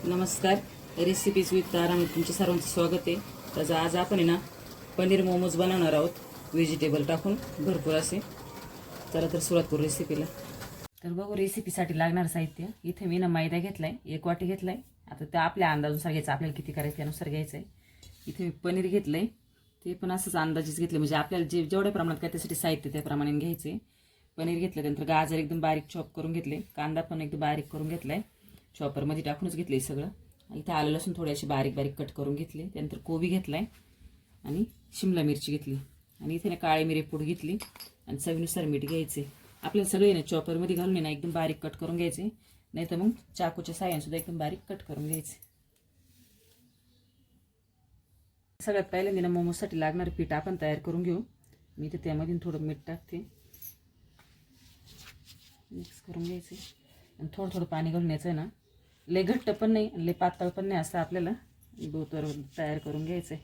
नमस्कार. Recipes with तारामध्ये तुमच्या सर्वांचं स्वागत आहे. तर आज आपण आहे ना पनीर मोमोज बनवणार आहोत, व्हेजिटेबल टाकून भरपूर असे. चला तर सुरुवात करू रेसिपीला. तर बघू रेसिपीसाठी लागणार साहित्य. इथे मी ना मैदा घेतला आहे, 1 वाटी घेतला आहे. आता ते आपल्या अंदाजानुसार घ्यायचं, आपल्याला किती करायचं त्यानुसार घ्यायचं आहे. इथे मी पनीर घेतलं आहे, ते पण असंच अंदाजेच घेतलं, म्हणजे आपल्याला जेवढ्या प्रमाणात काय त्यासाठी साहित्य त्याप्रमाणे घ्यायचे. पनीर घेतलं, त्यानंतर गाजर एकदम बारीक चॉप करून घेतले, कांदा पण एकदम बारीक करून घेतला आहे, चॉपरमध्ये टाकूनच घेतले सगळं. इथे आलं लसूण थोडी अशी बारीक बारीक कट करून घेतली. त्यानंतर कोबी घेतला आहे आणि शिमला मिरची घेतली आणि इथे ना काळी मिरी पूड घेतली आणि चवीनुसार मीठ घ्यायचे. आपल्याला सगळे ना चॉपरमध्ये घालून ना एकदम बारीक कट करून घ्यायचे, नाही तर मग चाकूच्या साह्याने एकदम बारीक कट करून घ्यायचे. सगळ्यात पहिल्यांदा ना मोमोजसाठी लागणारं पीठ आपण तयार करून घेऊ. मी इथे त्यामध्ये थोडं मीठ टाकते, मिक्स करून घ्यायचे आणि थोडं थोडं पाणी घालून यायचं आहे ना. लय घट्ट पण नाही आणि लय पातळ पण नाही, असं आपल्याला डोतर तयार करून घ्यायचं आहे.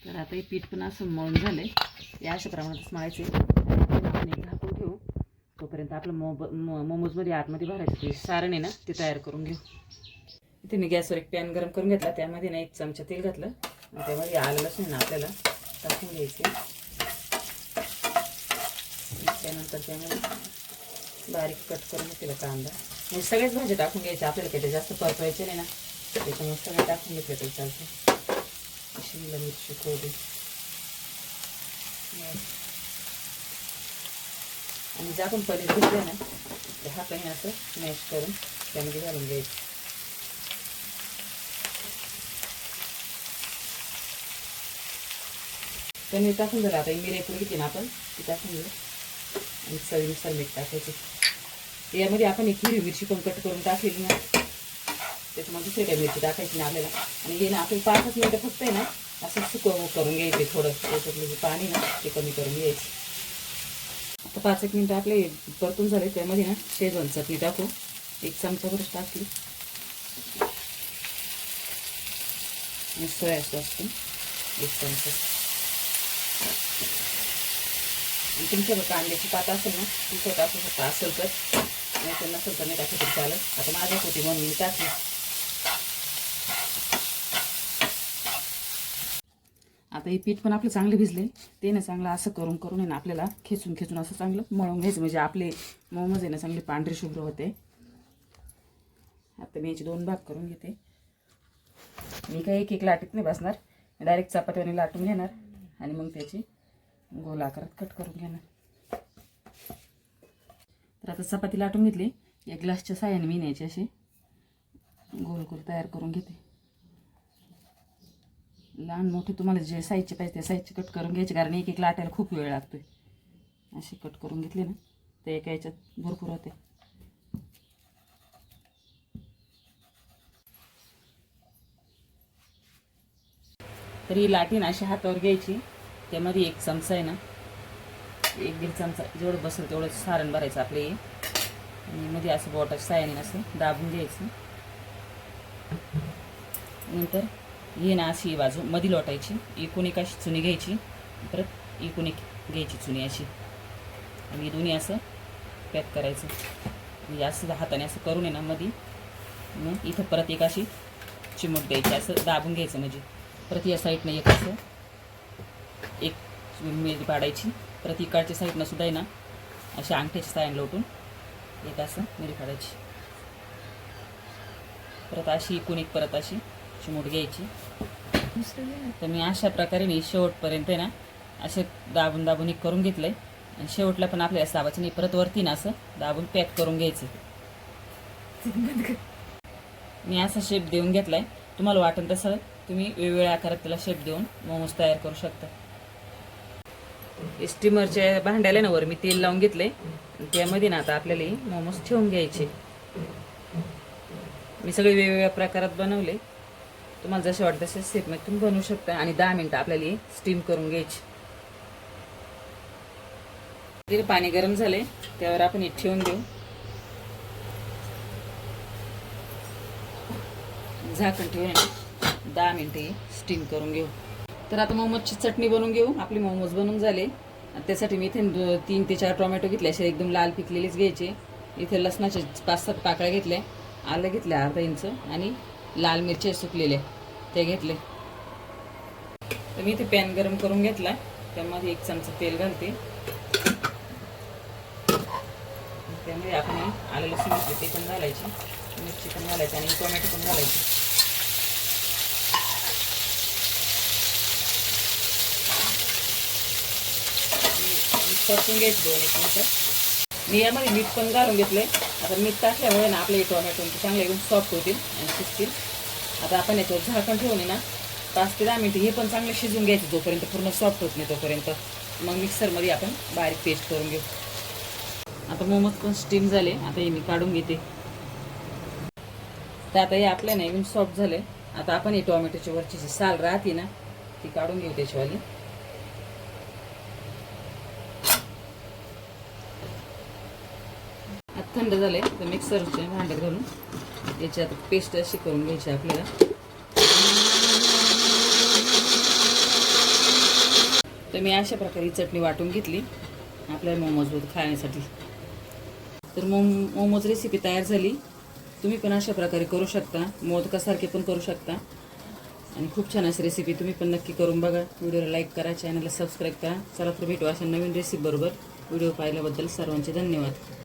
तर आता हे पीठ पण असं मळून झालं आहे, या अशा प्रमाणातच मळायचे. आणि झाकून ठेवू तोपर्यंत आपलं मोमोजमध्ये आतमध्ये भरायचं ते सारण आहे ना ते तयार करून घेऊ. इथे मी गॅसवर एक पॅन गरम करून घेतला, त्यामध्ये ना 1 चमचा तेल घातलं आणि त्यामध्ये आलं लसूण ना आपल्याला टाकून घ्यायचे. त्यानंतर त्यामध्ये बारीक कट करून घेतलेला कांदा, म्हणजे सगळ्याच भाज्या टाकून घ्यायच्या, आपल्याला काही जास्त परतवायचे नाही ना, त्याच्यामुळे सगळे टाकून घेतले तरी चालतं. शिमला मिरची, कोबी आणि जे आपण पनीर घेतलं ना ते हाताने असं मॅश करून त्यामध्ये घालून घ्यायचं. पनीर टाकून झालं. आता मिरी पूड घेतली ना आपण ती टाकून घेऊ आणि चवीनुसार मीठ टाकायचं. यामध्ये आपण एक हिरवी मिरची पण कट करून टाकलेली ना, त्याच्यामध्ये दुसरी काही मिरची टाकायची ना आपल्याला. आणि हे ना आपण 5 मिनिटं फक्त आहे ना असं सुकं करून घ्यायचे, थोडं त्याच्यातलं जे पाणी ना ते कमी करून घ्यायचं. आता 5 मिनिटं आपले परतून झाले, त्यामध्ये ना शेजवान चटणी टाकू, 1 चमचाभर टाकली आणि सोया सॉस पण 1 चमचा. आणि तुमच्याकडे कांद्याची पात असेल ना ती टाकू शकता, असेल तर, नाही तर नसेल तर नाही टाकू तरी चालेल. आता माझ्या होती म्हणून मी टाकली. आता हे पीठ पण आपलं चांगलं भिजले, ते ना चांगलं असं करून करून आहे ना आपल्याला खेचून खेचून असं चांगलं मळून घ्यायचं, म्हणजे आपले मोमोज आहे ना चांगले पांढरे शुभ्र होते. आता मी याचे 2 भाग करून घेते. मी काही एक लाटीत नाही बसणार, डायरेक्ट चपातीने लाटून घेणार आणि मग त्याची गोल आकारात कट करून घेणार. तर आता चपाती लाटून घेतली, 1 ग्लासच्या साह्याने मी न्यायची अशी गोल गोल तयार करून घेते. लहान मोठे तुम्हाला जे साईजचे पाहिजे त्या साईजचे कट करून घ्यायचे, कारण एक लाटायला खूप वेळ लागतोय. असे कट करून घेतले ना ते एका याच्यात भरपूर होते. तर ही लाटीन अशी हातावर घ्यायची, त्यामध्ये 1 चमचा आहे ना, 1-1.5 चमचा जेवढं बसेल तेवढं सारण भरायचं आपले. आणि मध्ये असं बोटाच्या साह्याने असं दाबून घ्यायचं. नंतर हे ना अशी बाजू मध्ये लोटायची, एकूण एक अशी चुनी घ्यायची, परत एकूण एक घ्यायची चुनी अशी, आणि दोन्ही असं पॅक करायचं. म्हणजे असं हाताने असं करून आहे ना मध्ये, मग इथं परत एक अशी चिमूट द्यायची, असं दाबून घ्यायचं. म्हणजे परत या साईडनं एक असं एक मिरी पाडायची, परत इकडच्या साईडनं सुद्धा आहे ना अशी अंगठ्याची साईड लोटून एक असं मिरी पाडायची, परत अशी एकूण एक परत अशी चिमूट घ्यायची. तर मी अशा प्रकारे मी शेवटपर्यंत आहे ना असे दाबून दाबून एक करून घेतलंय, आणि शेवटला पण आपल्याला दाबायचं नाही, परत वरती ना असं दाबून पॅक करून घ्यायचं. मी असा शेप देऊन घेतलाय, तुम्हाला वाटेल तसं तुम्ही वेगवेगळ्या आकारात त्याला शेप देऊन मोमोज तयार करू शकता. स्टीमरच्या भांड्याला ना वर मी तेल लावून घेतले, त्यामध्ये ना आता आपल्याला मोमोज ठेवून घ्यायचे. मी सगळे वेगवेगळ्या प्रकारात बनवले, तुम्हाला जसे वाटतं तसे शेपमध्ये तुम्ही बनवू शकता. आणि 10 मिनिटं आपल्याला स्टीम करून घ्यायची. जे पाणी गरम झाले त्यावर आपण हे ठेवून देऊ, झाकण ठेवून 10 मिनिटे स्टीम करून घेऊ. तर आता मोमोजची चटणी बनवून घेऊ. आपले मोमोज बनवून झाले. त्यासाठी मी इथे 3 ते 4 टोमॅटो घेतले, असे एकदम लाल पिकलेलेच घ्यायचे. इथे लसणाचे 5-7 पाकळ्या घेतल्या, आलं घेतलं अर्धा इंच आणि लाल मिरच्या सुकलेल्या ते घेतले. तर मी इथे पॅन गरम करून घेतला, त्यामध्ये 1 चमचा तेल घालते. त्यामध्ये आपण आलं लसूण घेतले ते पण घालायचे, मिरची पण घालायची आणि टोमॅटो पण घालायचे. परतून घ्यायचं 2-1 मिनिटं. मी यामध्ये मीठ पण घालून घेतले. आता मीठ टाकल्यामुळे ना आपले टोमॅटो चांगले एकदम सॉफ्ट होतील आणि शिजतील. आता आपण याच्यावर झाकण ठेवून ना 5 ते 10 मिनिटं हे पण चांगलं शिजून घ्यायचं, जोपर्यंत पूर्ण सॉफ्ट होत नाही तोपर्यंत. मग मिक्सरमध्ये आपण बारीक पेस्ट करून घेऊ. आता मोमोज पण स्टीम झाले, आता हे मी काढून घेते. तर आता हे आपल्याला एकदम सॉफ्ट झाले. आता आपण हे टोमॅटोची वरची जी साल राहते ना ती काढून घेऊ त्याच्यावाली. आता थंड झाले तर मिक्सरच्या भांड्यात घालून याची आता पेस्ट अशी करून घ्यायची आपल्याला. तर मी अशा प्रकारे चटणी वाटून घेतली आपल्या मोमोजवर खाण्यासाठी. तर मोमोज रेसिपी तयार झाली. तुम्ही पण अशा प्रकारे करू शकता, मोदकासारखे पण करू शकता आणि खूप छान अशी रेसिपी तुम्ही पण नक्की करून बघा. व्हिडिओला लाईक करा, चॅनलला सबस्क्राईब करा. चला तर भेटू अशा नवीन रेसिपी बरोबर. व्हिडिओ पाहिल्याबद्दल सर्वांचे धन्यवाद.